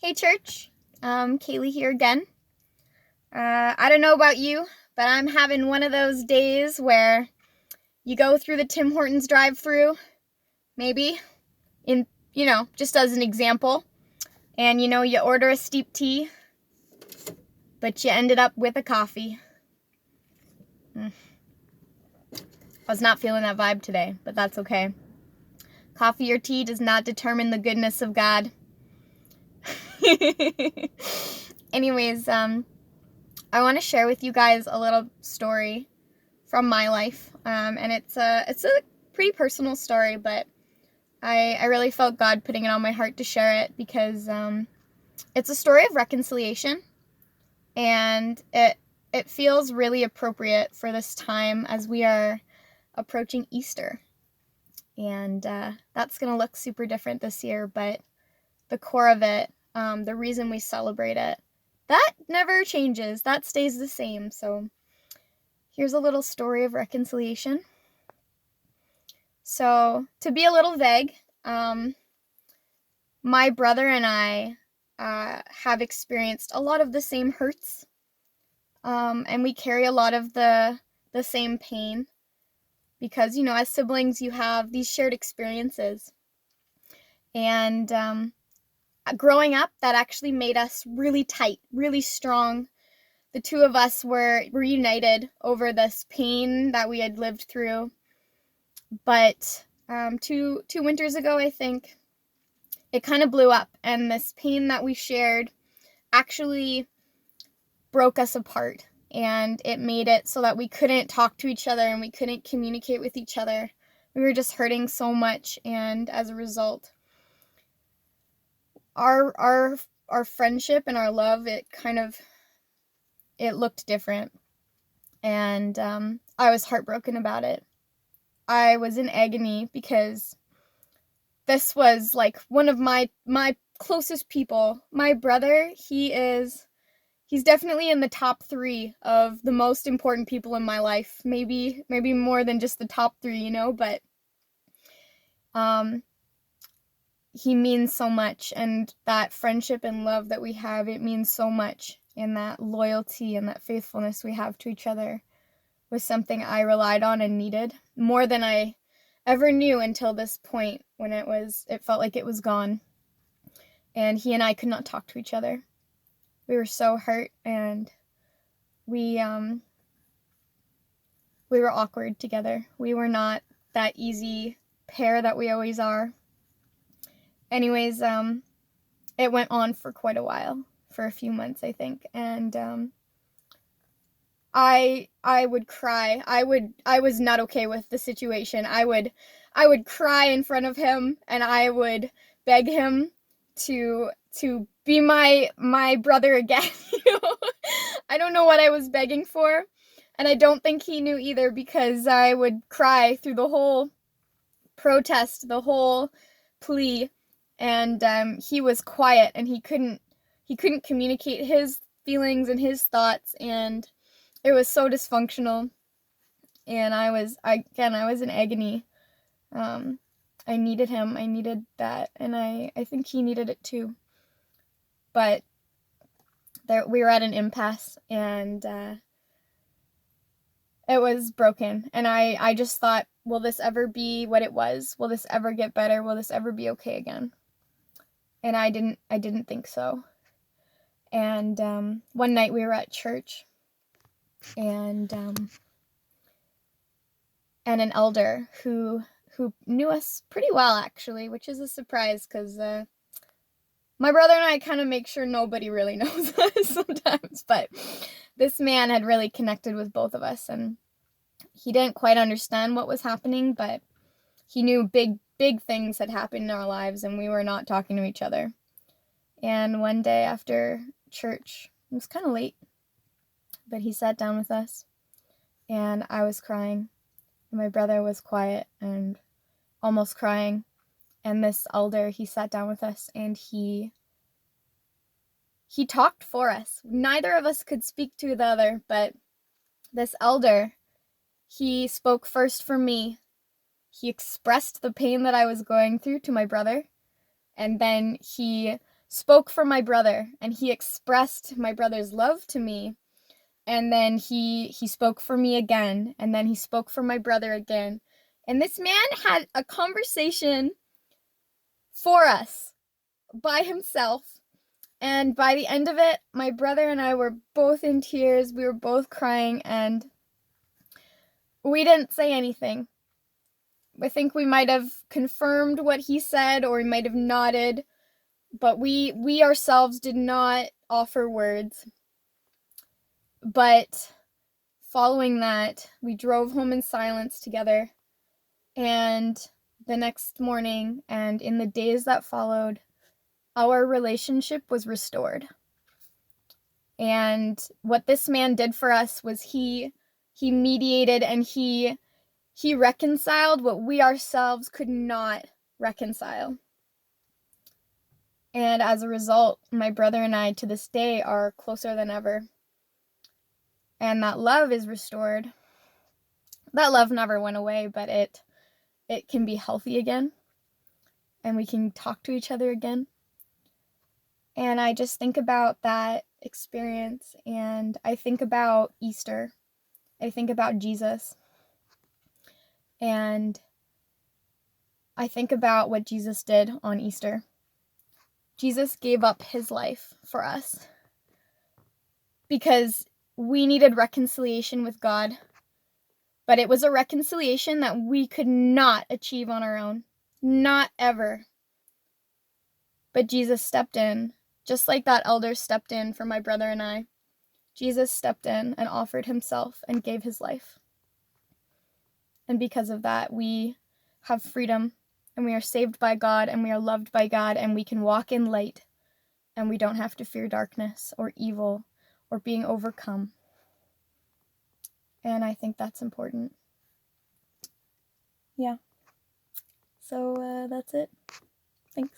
Hey church, Kaylee here again. I don't know about you, but I'm having one of those days where you go through the Tim Hortons drive-thru, maybe, just as an example, and you order a steep tea, but you ended up with a coffee. I was not feeling that vibe today, but that's okay. Coffee or tea does not determine the goodness of God. Anyways, I want to share with you guys a little story from my life, and it's a pretty personal story, but I really felt God putting it on my heart to share it because it's a story of reconciliation, and it feels really appropriate for this time as we are approaching Easter, and that's gonna look super different this year, but the core of it, the reason we celebrate it, that never changes. That stays the same. So here's a little story of reconciliation. So to be a little vague, my brother and I have experienced a lot of the same hurts, and we carry a lot of the same pain because, as siblings, you have these shared experiences. And growing up, that actually made us really tight, really strong. The two of us were united over this pain that we had lived through. But two winters ago, I think, it kind of blew up, and this pain that we shared actually broke us apart, and it made it so that we couldn't talk to each other and we couldn't communicate with each other. We were just hurting so much, and as a result, our friendship and our love, it looked different, and I was heartbroken about it. I was in agony because this was like one of my closest people. My brother, he's definitely in the top 3 of the most important people in my life. Maybe more than just the top 3, but he means so much, and that friendship and love that we have, it means so much, and that loyalty and that faithfulness we have to each other was something I relied on and needed more than I ever knew until this point when it felt like it was gone. And he and I could not talk to each other. We were so hurt, and we were awkward together. We were not that easy pair that we always are. Anyways, it went on for quite a while, for a few months, I think, and I would cry. I was not okay with the situation. I would cry in front of him, and I would beg him to be my brother again. I don't know what I was begging for, and I don't think he knew either, because I would cry through the whole protest, the whole plea, and he was quiet, and he couldn't communicate his feelings and his thoughts, and it was so dysfunctional, and I was in agony. I needed him. I needed that, and I think he needed it too. But we were at an impasse, and it was broken, and I just thought, will this ever be what it was? Will this ever get better? Will this ever be okay again? And I didn't think so. And one night we were at church, and an elder who knew us pretty well, actually, which is a surprise, because my brother and I kind of make sure nobody really knows us sometimes, but this man had really connected with both of us, and he didn't quite understand what was happening, but he knew big things had happened in our lives, and we were not talking to each other. And one day after church, it was kind of late, but he sat down with us, and I was crying, and my brother was quiet and almost crying, and this elder, he sat down with us, and he talked for us. Neither of us could speak to the other, but this elder, he spoke first for me. He expressed the pain that I was going through to my brother, and then he spoke for my brother, and he expressed my brother's love to me. And then he spoke for me again, and then he spoke for my brother again. And this man had a conversation for us by himself. And by the end of it, my brother and I were both in tears. We were both crying, and we didn't say anything. I think we might have confirmed what he said, or we might have nodded, but we ourselves did not offer words. But following that, we drove home in silence together, and the next morning and in the days that followed, our relationship was restored. And what this man did for us was he mediated, and he reconciled what we ourselves could not reconcile. And as a result, my brother and I to this day are closer than ever. And that love is restored. That love never went away, but it can be healthy again. And we can talk to each other again. And I just think about that experience, and I think about Easter. I think about Jesus. And I think about what Jesus did on Easter. Jesus gave up his life for us because we needed reconciliation with God. But it was a reconciliation that we could not achieve on our own. Not ever. But Jesus stepped in, just like that elder stepped in for my brother and I. Jesus stepped in and offered himself and gave his life. And because of that, we have freedom, and we are saved by God, and we are loved by God, and we can walk in light, and we don't have to fear darkness or evil or being overcome. And I think that's important. Yeah. So that's it. Thanks.